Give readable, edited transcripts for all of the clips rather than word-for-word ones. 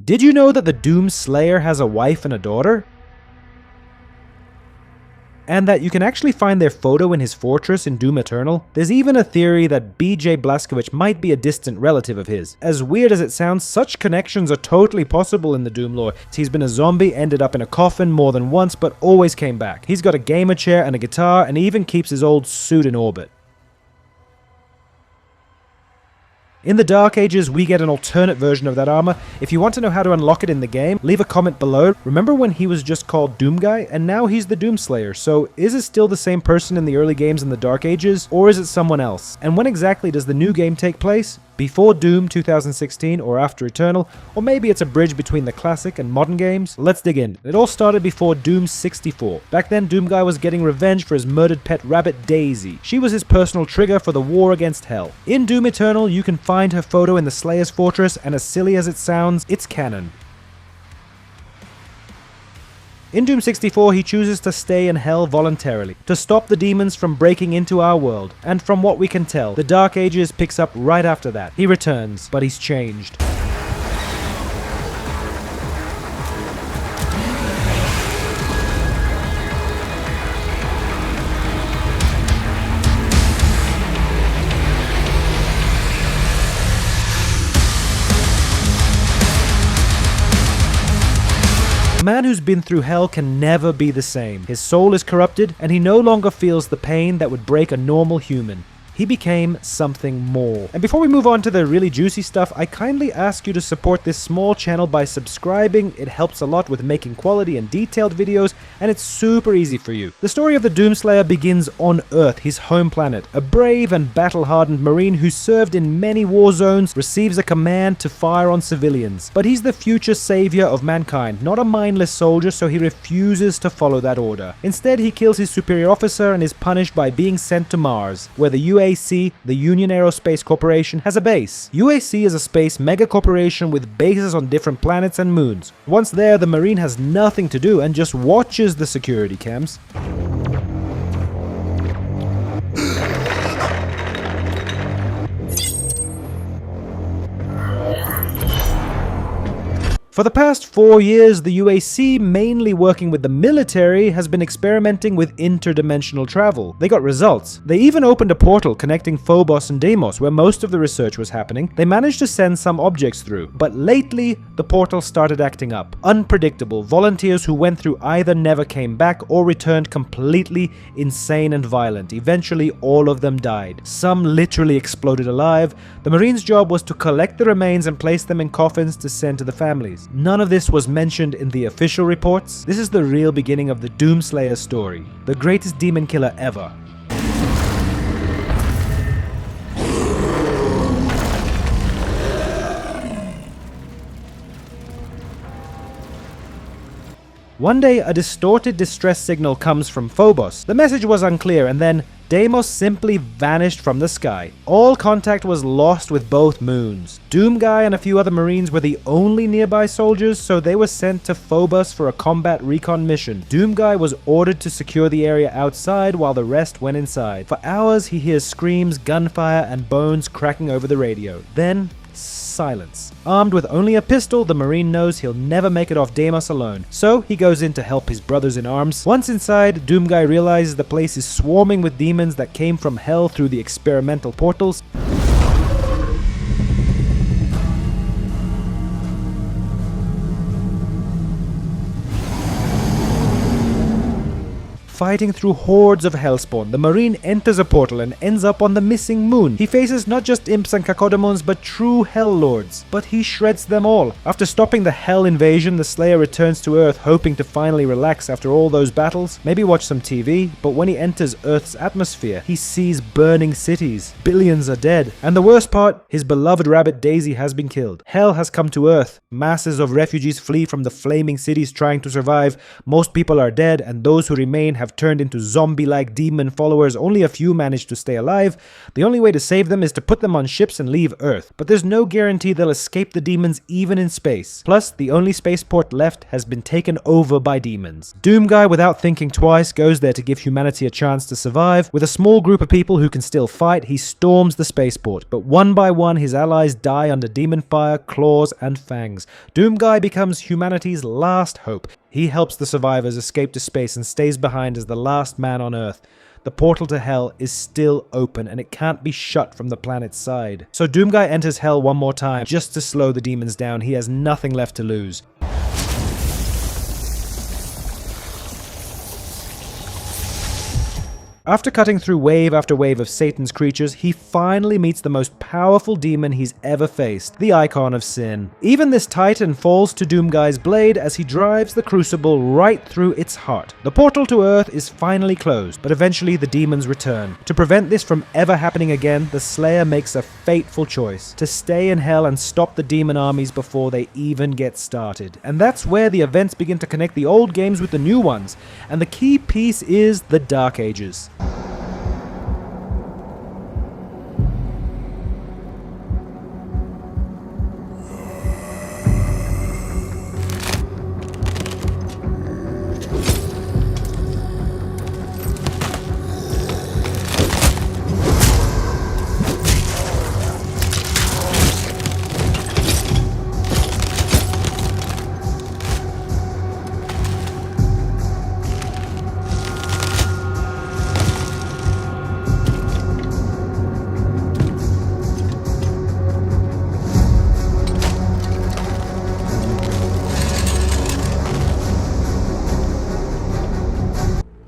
Did you know that the Doom Slayer has a wife and a daughter? And that you can actually find their photo in his fortress in Doom Eternal? There's even a theory that BJ Blazkowicz might be a distant relative of his. As weird as it sounds, such connections are totally possible in the Doom lore. He's been a zombie, ended up in a coffin more than once, but always came back. He's got a gamer chair and a guitar, and he even keeps his old suit in orbit. In the Dark Ages, we get an alternate version of that armor. If you want to know how to unlock it in the game, leave a comment below. Remember when he was just called Doomguy, and now he's the Doomslayer, so is it still the same person in the early games in the Dark Ages, or is it someone else? And when exactly does the new game take place? Before Doom 2016 or after Eternal, or maybe it's a bridge between the classic and modern games? Let's dig in. It all started before Doom 64. Back then, Doomguy was getting revenge for his murdered pet rabbit Daisy. She was his personal trigger for the war against Hell. In Doom Eternal, you can find her photo in the Slayer's fortress, and as silly as it sounds, it's canon. In Doom 64, he chooses to stay in Hell voluntarily, to stop the demons from breaking into our world, and from what we can tell, the Dark Ages picks up right after that. He returns, but he's changed. A man who's been through hell can never be the same. His soul is corrupted, and he no longer feels the pain that would break a normal human. He became something more. And before we move on to the really juicy stuff, I kindly ask you to support this small channel by subscribing. It helps a lot with making quality and detailed videos, and it's super easy for you. The story of the Doomslayer begins on Earth, his home planet. A brave and battle-hardened Marine who served in many war zones receives a command to fire on civilians. But he's the future savior of mankind, not a mindless soldier, so he refuses to follow that order. Instead, he kills his superior officer and is punished by being sent to Mars, where the UAC, the Union Aerospace Corporation, has a base. UAC is a space mega corporation with bases on different planets and moons. Once there, the Marine has nothing to do and just watches the security cams. For the past 4 years, the UAC, mainly working with the military, has been experimenting with interdimensional travel. They got results. They even opened a portal connecting Phobos and Deimos, where most of the research was happening. They managed to send some objects through, but lately, the portal started acting up. Unpredictable. Volunteers who went through either never came back or returned completely insane and violent. Eventually, all of them died. Some literally exploded alive. The Marines' job was to collect the remains and place them in coffins to send to the families. None of this was mentioned in the official reports. This is the real beginning of the Doomslayer story, the greatest demon killer ever. One day, a distorted distress signal comes from Phobos. The message was unclear, and then Deimos simply vanished from the sky. All contact was lost with both moons. Doomguy and a few other Marines were the only nearby soldiers, so they were sent to Phobos for a combat recon mission. Doomguy was ordered to secure the area outside while the rest went inside. For hours, he hears screams, gunfire, and bones cracking over the radio. Then, silence. Armed with only a pistol, the Marine knows he'll never make it off Deimos alone, so he goes in to help his brothers in arms. Once inside, Doomguy realizes the place is swarming with demons that came from Hell through the experimental portals. Fighting through hordes of hellspawn, the Marine enters a portal and ends up on the missing moon. He faces not just imps and cacodemons, but true hell lords. But he shreds them all. After stopping the hell invasion, the Slayer returns to Earth, hoping to finally relax after all those battles, maybe watch some TV, but when he enters Earth's atmosphere, he sees burning cities. Billions are dead. And the worst part, his beloved rabbit Daisy has been killed. Hell has come to Earth. Masses of refugees flee from the flaming cities trying to survive. Most people are dead, and those who remain have have turned into zombie-like demon followers. Only a few manage to stay alive. The only way to save them is to put them on ships and leave Earth. But there's no guarantee they'll escape the demons even in space. Plus, the only spaceport left has been taken over by demons. Doomguy, without thinking twice, goes there to give humanity a chance to survive. With a small group of people who can still fight, he storms the spaceport. But one by one, his allies die under demon fire, claws, and fangs. Doomguy becomes humanity's last hope. He helps the survivors escape to space and stays behind as the last man on Earth. The portal to Hell is still open, and it can't be shut from the planet's side. So Doomguy enters Hell one more time, just to slow the demons down. He has nothing left to lose. After cutting through wave after wave of Satan's creatures, he finally meets the most powerful demon he's ever faced, the Icon of Sin. Even this titan falls to Doomguy's blade as he drives the crucible right through its heart. The portal to Earth is finally closed, but eventually the demons return. To prevent this from ever happening again, the Slayer makes a fateful choice: to stay in Hell and stop the demon armies before they even get started. And that's where the events begin to connect the old games with the new ones, and the key piece is the Dark Ages.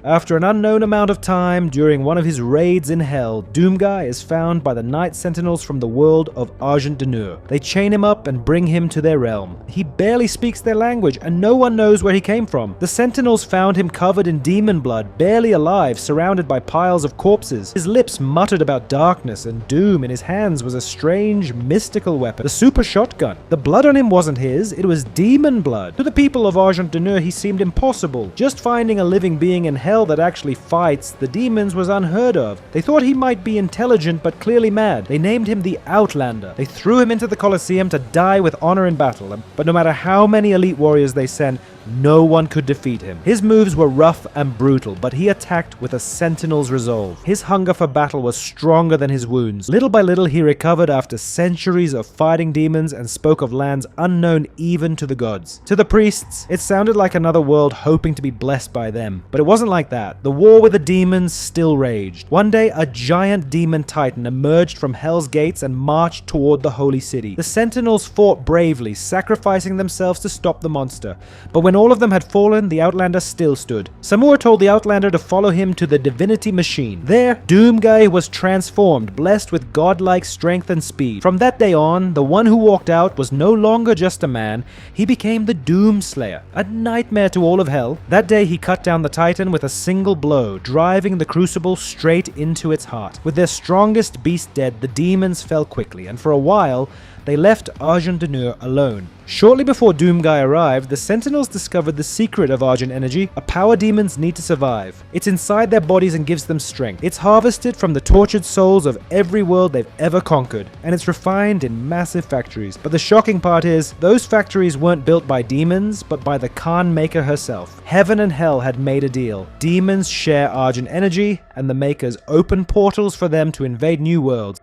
After an unknown amount of time, during one of his raids in Hell, Doomguy is found by the Night Sentinels from the world of Argent D'Nur. They chain him up and bring him to their realm. He barely speaks their language, and no one knows where he came from. The Sentinels found him covered in demon blood, barely alive, surrounded by piles of corpses. His lips muttered about darkness and doom. In his hands was a strange, mystical weapon, the super shotgun. The blood on him wasn't his, it was demon blood. To the people of Argent D'Nur, he seemed impossible. Just finding a living being in Hell that actually fights the demons was unheard of. They thought he might be intelligent but clearly mad. They named him the Outlander. They threw him into the Colosseum to die with honor in battle, but no matter how many elite warriors they sent, no one could defeat him. His moves were rough and brutal, but he attacked with a sentinel's resolve. His hunger for battle was stronger than his wounds. Little by little he recovered after centuries of fighting demons and spoke of lands unknown even to the gods. To the priests, it sounded like another world hoping to be blessed by them. But it wasn't like that. The war with the demons still raged. One day, a giant demon titan emerged from Hell's gates and marched toward the holy city. The sentinels fought bravely, sacrificing themselves to stop the monster. But when all of them had fallen, the Outlander still stood. Samur told the Outlander to follow him to the divinity machine. There, Doomguy was transformed, blessed with godlike strength and speed. From that day on, the one who walked out was no longer just a man. He became the Doom Slayer, a nightmare to all of Hell. That day, he cut down the Titan with a single blow, driving the crucible straight into its heart. With their strongest beast dead, the demons fell quickly, and for a while, they left Argent D'Nur alone. Shortly before Doomguy arrived, the Sentinels discovered the secret of Argent energy, a power demons need to survive. It's inside their bodies and gives them strength. It's harvested from the tortured souls of every world they've ever conquered, and it's refined in massive factories. But the shocking part is, those factories weren't built by demons, but by the Khan Maykr herself. Heaven and Hell had made a deal. Demons share Argent energy, and the Makers open portals for them to invade new worlds.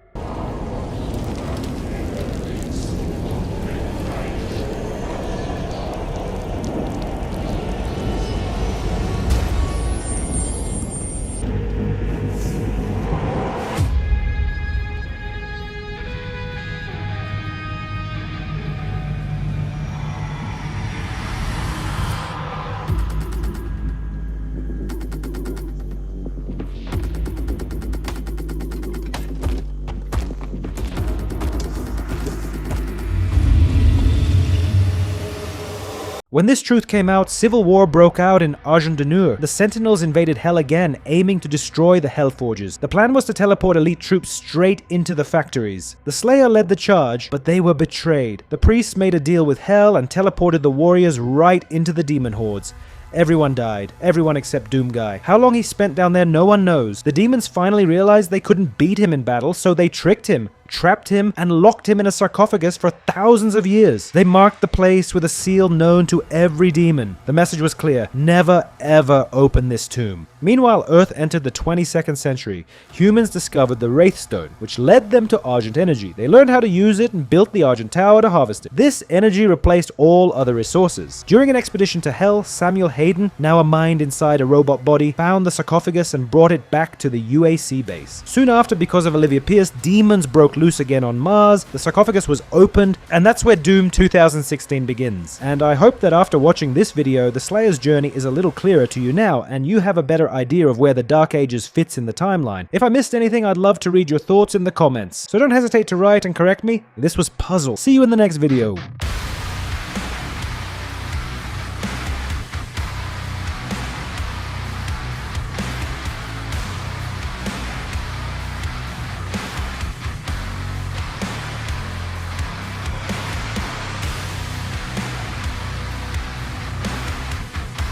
When this truth came out, civil war broke out in Argent D'Nur. The Sentinels invaded Hell again, aiming to destroy the Hellforges. The plan was to teleport elite troops straight into the factories. The Slayer led the charge, but they were betrayed. The priests made a deal with Hell and teleported the warriors right into the demon hordes. Everyone died. Everyone except Doomguy. How long he spent down there, no one knows. The demons finally realized they couldn't beat him in battle, so they tricked him, trapped him, and locked him in a sarcophagus for thousands of years. They marked the place with a seal known to every demon. The message was clear: never ever open this tomb. Meanwhile, Earth entered the 22nd century. Humans discovered the Wraith Stone, which led them to Argent energy. They learned how to use it and built the Argent Tower to harvest it. This energy replaced all other resources. During an expedition to Hell, Samuel Hayden, now a mind inside a robot body, found the sarcophagus and brought it back to the UAC base. Soon after, because of Olivia Pierce, demons broke loose again on Mars, the sarcophagus was opened, and that's where Doom 2016 begins. And I hope that after watching this video, the Slayer's journey is a little clearer to you now, and you have a better idea of where the Dark Ages fits in the timeline. If I missed anything, I'd love to read your thoughts in the comments, so don't hesitate to write and correct me. This was Puzzle. See you in the next video.